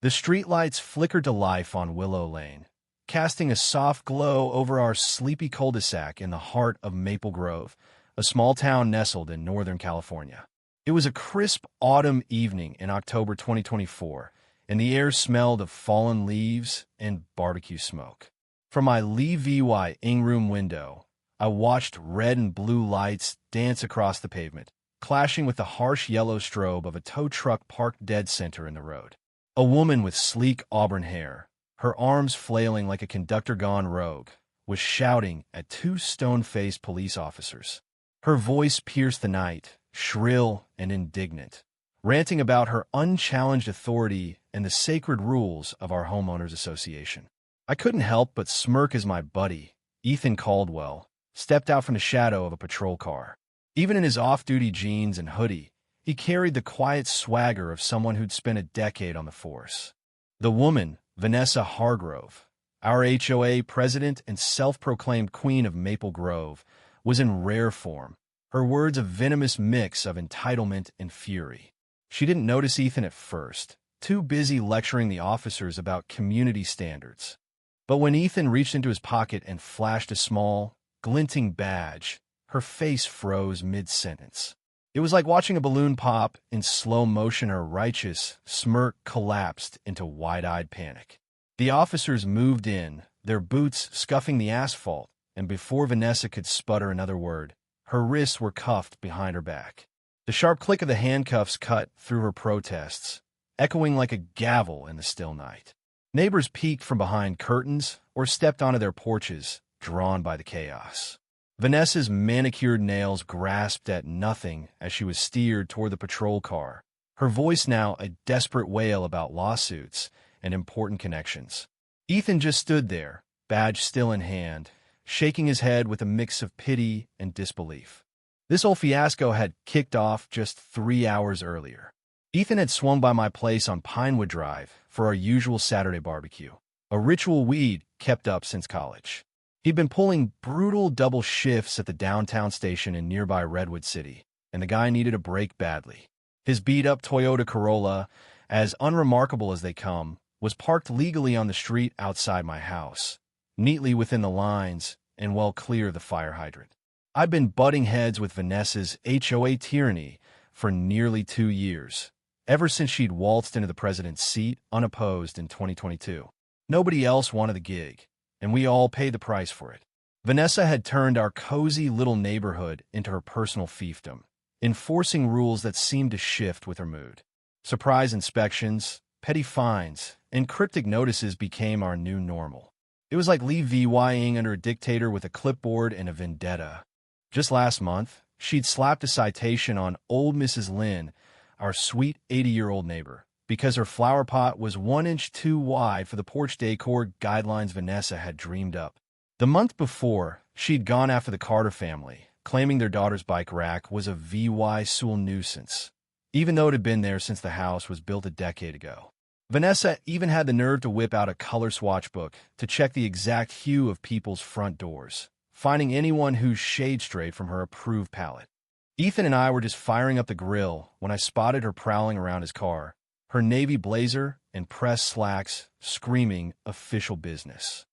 The streetlights flickered to life on Willow Lane, casting a soft glow over our sleepy cul-de-sac in the heart of Maple Grove, a small town nestled in Northern California. It was a crisp autumn evening in October 2024, and the air smelled of fallen leaves and barbecue smoke. From my living room window, I watched red and blue lights dance across the pavement, clashing with the harsh yellow strobe of a tow truck parked dead center in the road. A woman with sleek auburn hair, her arms flailing like a conductor gone rogue, was shouting at two stone-faced police officers. Her voice pierced the night, shrill and indignant, ranting about her unchallenged authority and the sacred rules of our homeowners association. I couldn't help but smirk as my buddy, Ethan Caldwell, stepped out from the shadow of a patrol car. Even in his off-duty jeans and hoodie, he carried the quiet swagger of someone who'd spent a decade on the force. The woman, Vanessa Hargrove, our HOA president and self-proclaimed queen of Maple Grove, was in rare form, her words a venomous mix of entitlement and fury. She didn't notice Ethan at first, too busy lecturing the officers about community standards. But when Ethan reached into his pocket and flashed a small, glinting badge, her face froze mid-sentence. It was like watching a balloon pop in slow motion. Her righteous smirk collapsed into wide-eyed panic. The officers moved in, their boots scuffing the asphalt, and before Vanessa could sputter another word, her wrists were cuffed behind her back. The sharp click of the handcuffs cut through her protests, echoing like a gavel in the still night. Neighbors peeked from behind curtains or stepped onto their porches, drawn by the chaos. Vanessa's manicured nails grasped at nothing as she was steered toward the patrol car, her voice now a desperate wail about lawsuits and important connections. Ethan just stood there, badge still in hand, shaking his head with a mix of pity and disbelief. This whole fiasco had kicked off just 3 hours earlier. Ethan had swung by my place on Pinewood Drive for our usual Saturday barbecue, a ritual we'd kept up since college. He'd been pulling brutal double shifts at the downtown station in nearby Redwood City, and the guy needed a break badly. His beat-up Toyota Corolla, as unremarkable as they come, was parked legally on the street outside my house, neatly within the lines and well clear of the fire hydrant. I'd been butting heads with Vanessa's HOA tyranny for nearly 2 years, ever since she'd waltzed into the president's seat unopposed in 2022. Nobody else wanted the gig, and we all paid the price for it. Vanessa had turned our cozy little neighborhood into her personal fiefdom, enforcing rules that seemed to shift with her mood. Surprise inspections, petty fines, and cryptic notices became our new normal. It was like living under a dictator with a clipboard and a vendetta. Just last month, she'd slapped a citation on old Mrs. Lynn, our sweet 80-year-old neighbor, because her flower pot was 1 inch too wide for the porch decor guidelines Vanessa had dreamed up. The month before, she'd gone after the Carter family, claiming their daughter's bike rack was a VY Sewell nuisance, even though it had been there since the house was built a decade ago. Vanessa even had the nerve to whip out a color swatch book to check the exact hue of people's front doors, finding anyone whose shade strayed from her approved palette. Ethan and I were just firing up the grill when I spotted her prowling around his car, her navy blazer and pressed slacks screaming official business.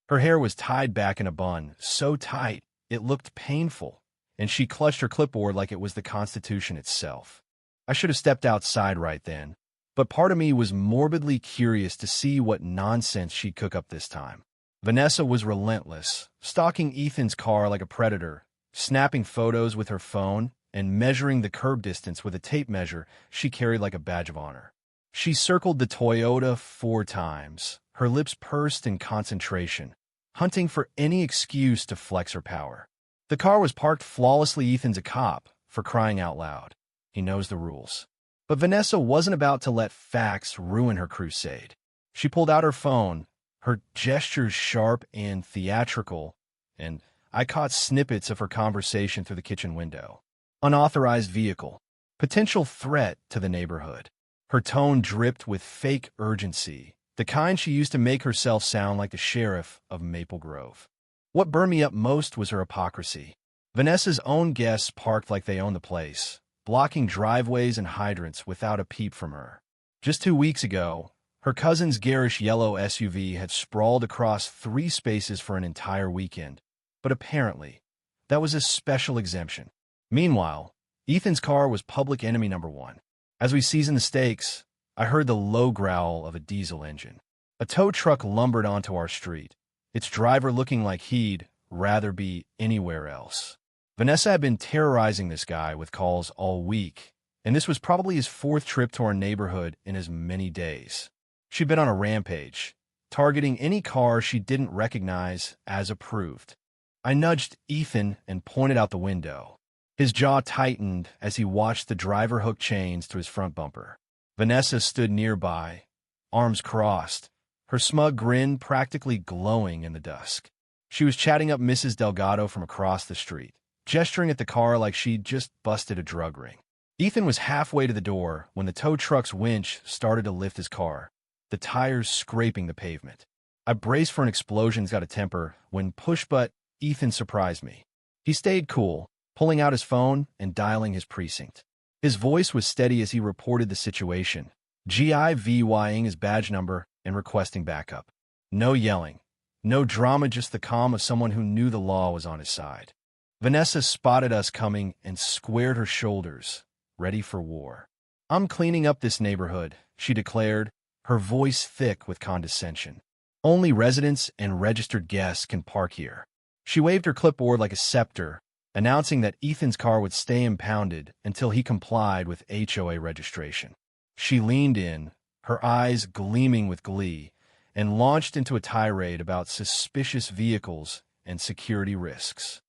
Her hair was tied back in a bun, so tight it looked painful, and she clutched her clipboard like it was the Constitution itself. I should have stepped outside right then, but part of me was morbidly curious to see what nonsense she'd cook up this time. Vanessa was relentless, stalking Ethan's car like a predator, snapping photos with her phone and measuring the curb distance with a tape measure she carried like a badge of honor. She circled the Toyota 4 times, her lips pursed in concentration, hunting for any excuse to flex her power. The car was parked flawlessly. Ethan's a cop, for crying out loud. He knows the rules. But Vanessa wasn't about to let facts ruin her crusade. She pulled out her phone, her gestures sharp and theatrical, and I caught snippets of her conversation through the kitchen window. Unauthorized vehicle. Potential threat to the neighborhood. Her tone dripped with fake urgency, the kind she used to make herself sound like the sheriff of Maple Grove. What burned me up most was her hypocrisy. Vanessa's own guests parked like they owned the place, blocking driveways and hydrants without a peep from her. Just 2 weeks ago, Her cousin's garish yellow SUV had sprawled across 3 spaces for an entire weekend, but apparently, that was a special exemption. Meanwhile, Ethan's car was public enemy number 1. As we seasoned the steaks, I heard the low growl of a diesel engine. A tow truck lumbered onto our street, its driver looking like he'd rather be anywhere else. Vanessa had been terrorizing this guy with calls all week, and this was probably his 4th trip to our neighborhood in as many days. She'd been on a rampage, targeting any car she didn't recognize as approved. I nudged Ethan and pointed out the window. His jaw tightened as he watched the driver hook chains to his front bumper. Vanessa stood nearby, arms crossed, her smug grin practically glowing in the dusk. She was chatting up Mrs. Delgado from across the street, gesturing at the car like she'd just busted a drug ring. Ethan was halfway to the door when the tow truck's winch started to lift his car, the tires scraping the pavement. I braced for an explosion's got a temper when push-butt Ethan surprised me. He stayed cool, pulling out his phone and dialing his precinct. His voice was steady as he reported the situation, GIVYing his badge number and requesting backup. No yelling, no drama, just the calm of someone who knew the law was on his side. Vanessa spotted us coming and squared her shoulders, ready for war. "I'm cleaning up this neighborhood," she declared, her voice thick with condescension. "Only residents and registered guests can park here." She waved her clipboard like a scepter, announcing that Ethan's car would stay impounded until he complied with HOA registration. She leaned in, her eyes gleaming with glee, and launched into a tirade about suspicious vehicles and security risks.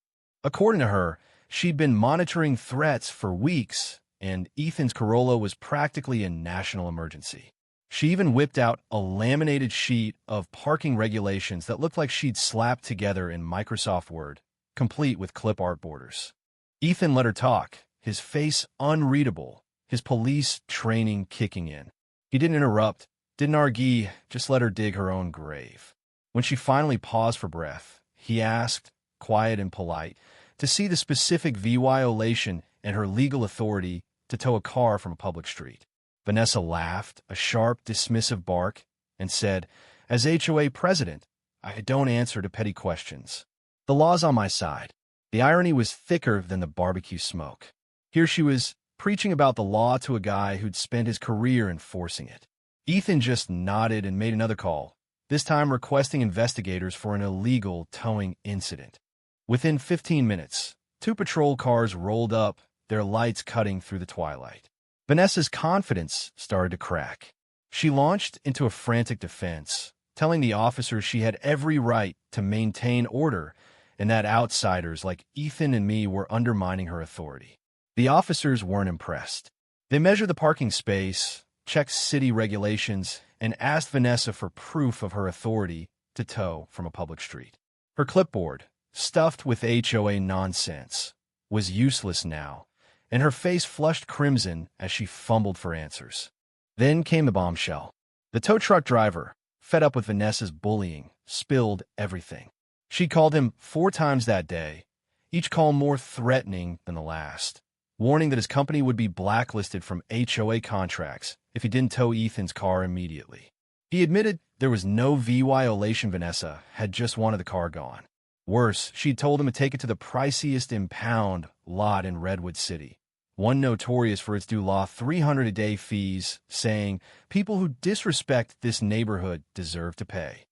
According to her, she'd been monitoring threats for weeks, and Ethan's Corolla was practically a national emergency. She even whipped out a laminated sheet of parking regulations that looked like she'd slapped together in Microsoft Word, complete with clip art borders. Ethan let her talk, his face unreadable, his police training kicking in. He didn't interrupt, didn't argue, just let her dig her own grave. When she finally paused for breath, he asked, quiet and polite, to see the specific violation and her legal authority to tow a car from a public street. Vanessa laughed, a sharp, dismissive bark, and said, "As HOA president, I don't answer to petty questions. The law's on my side." The irony was thicker than the barbecue smoke. Here she was, preaching about the law to a guy who'd spent his career enforcing it. Ethan just nodded and made another call, this time requesting investigators for an illegal towing incident. Within 15 minutes, 2 patrol cars rolled up, their lights cutting through the twilight. Vanessa's confidence started to crack. She launched into a frantic defense, telling the officers she had every right to maintain order and that outsiders like Ethan and me were undermining her authority. The officers weren't impressed. They measured the parking space, checked city regulations, and asked Vanessa for proof of her authority to tow from a public street. Her clipboard, stuffed with HOA nonsense, was useless now, and her face flushed crimson as she fumbled for answers. Then came the bombshell. The tow truck driver, fed up with Vanessa's bullying, spilled everything. She called him 4 times that day, each call more threatening than the last, warning that his company would be blacklisted from HOA contracts if he didn't tow Ethan's car immediately. He admitted there was no violation. Vanessa had just wanted the car gone. Worse, she'd told him to take it to the priciest impound lot in Redwood City, one notorious for its due law $300 a day fees, saying people who disrespect this neighborhood deserve to pay.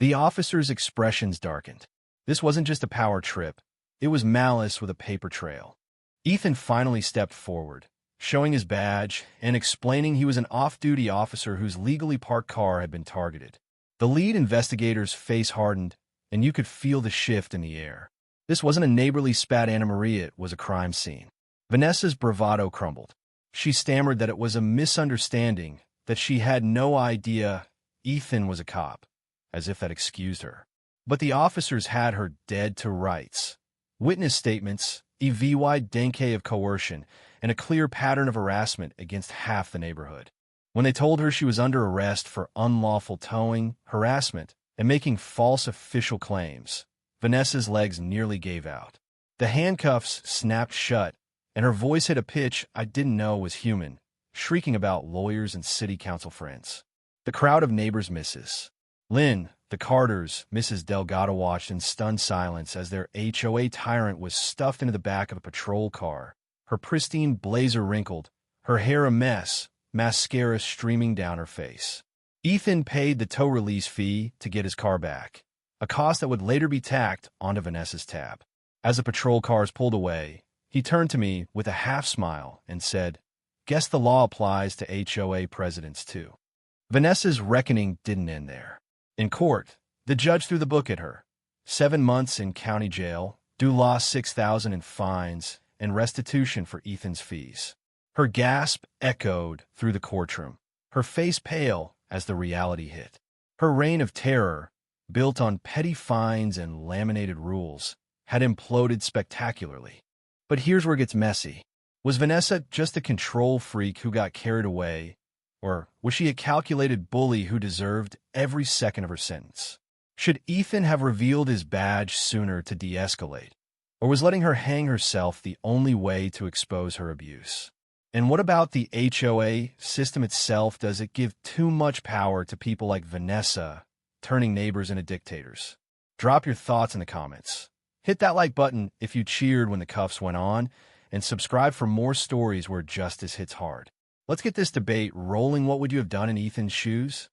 The officer's expressions darkened. This wasn't just a power trip. It was malice with a paper trail. Ethan finally stepped forward, showing his badge and explaining he was an off-duty officer whose legally parked car had been targeted. The lead investigator's face hardened, and you could feel the shift in the air. This wasn't a neighborly spat Anna Maria, it was a crime scene. Vanessa's bravado crumbled. She stammered that it was a misunderstanding, that she had no idea Ethan was a cop, as if that excused her. But the officers had her dead to rights. Witness statements, EVY denke of coercion, and a clear pattern of harassment against half the neighborhood. When they told her she was under arrest for unlawful towing, harassment, and making false official claims, Vanessa's legs nearly gave out. The handcuffs snapped shut, and her voice hit a pitch I didn't know was human, shrieking about lawyers and city council friends. The crowd of neighbors misses. Lynn, the Carters, Mrs. Delgado watched in stunned silence as their HOA tyrant was stuffed into the back of a patrol car, her pristine blazer wrinkled, her hair a mess, mascara streaming down her face. Ethan paid the tow release fee to get his car back, a cost that would later be tacked onto Vanessa's tab. As the patrol cars pulled away, he turned to me with a half-smile and said, "Guess the law applies to HOA presidents too." Vanessa's reckoning didn't end there. In court, the judge threw the book at her. 7 months in county jail, due loss $6,000 in fines, and restitution for Ethan's fees. Her gasp echoed through the courtroom, her face pale as the reality hit. Her reign of terror, built on petty fines and laminated rules, had imploded spectacularly. But here's where it gets messy. Was Vanessa just a control freak who got carried away, or was she a calculated bully who deserved every second of her sentence? Should Ethan have revealed his badge sooner to de-escalate, or was letting her hang herself the only way to expose her abuse? And what about the HOA system itself? Does it give too much power to people like Vanessa, turning neighbors into dictators? Drop your thoughts in the comments. Hit that like button if you cheered when the cuffs went on, and subscribe for more stories where justice hits hard. Let's get this debate rolling. What would you have done in Ethan's shoes?